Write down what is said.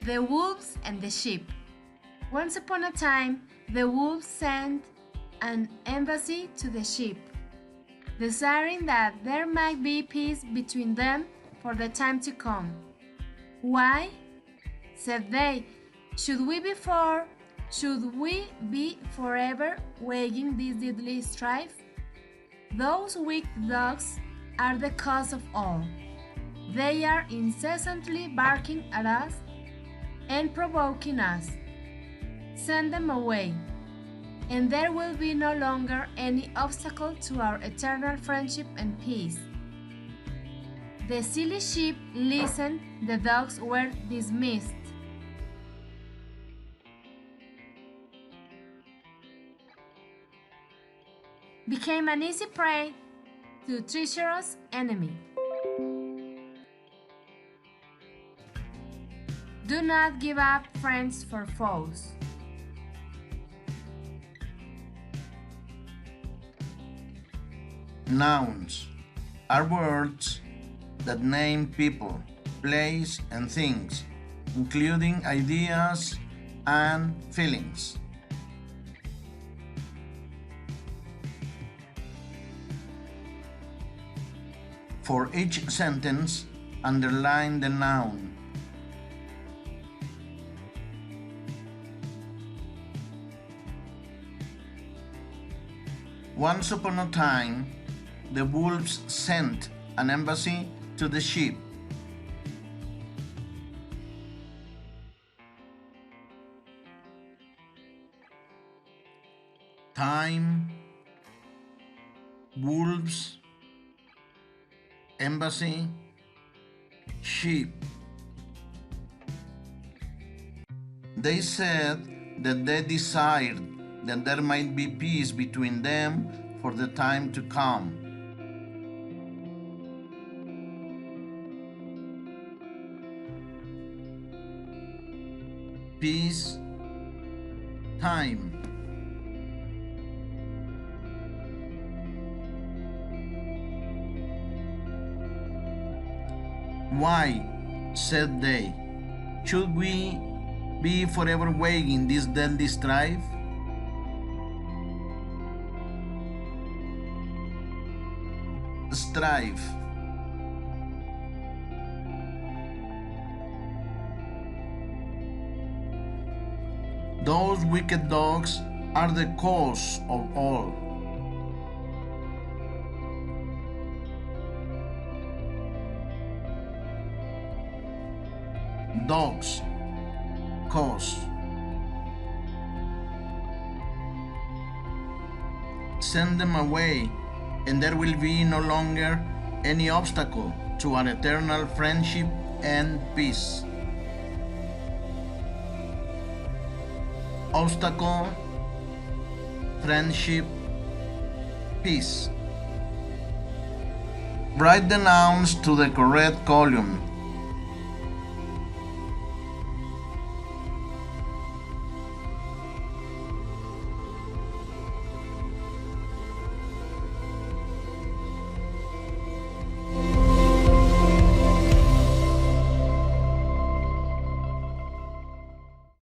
The wolves and the sheep. Once upon a time, the wolves sent an embassy to the sheep, desiring that there might be peace between them for the time to come. "Why," said they, should we be forever waging this deadly strife? Those weak dogs are the cause of all. They are incessantly barking at us and provoking us. Send them away, and there will be no longer any obstacle to our eternal friendship and peace. The silly sheep listened, the dogs were dismissed. Became an easy prey to treacherous enemy. Do not give up friends for foes. Nouns are words that name people, place, and things, including ideas and feelings. For each sentence, underline the noun. Once upon a time, the wolves sent an embassy to the sheep. Time, wolves, embassy, sheep. They said that they desired that there might be peace between them for the time to come. Peace, time. "Why," said they, "should we be forever waging this deadly strife?" Strife. Those wicked dogs are the cause of all. Dogs, cause. Send them away, and there will be no longer any obstacle to our eternal friendship and peace. Obstacle, friendship, peace. Write the nouns to the correct column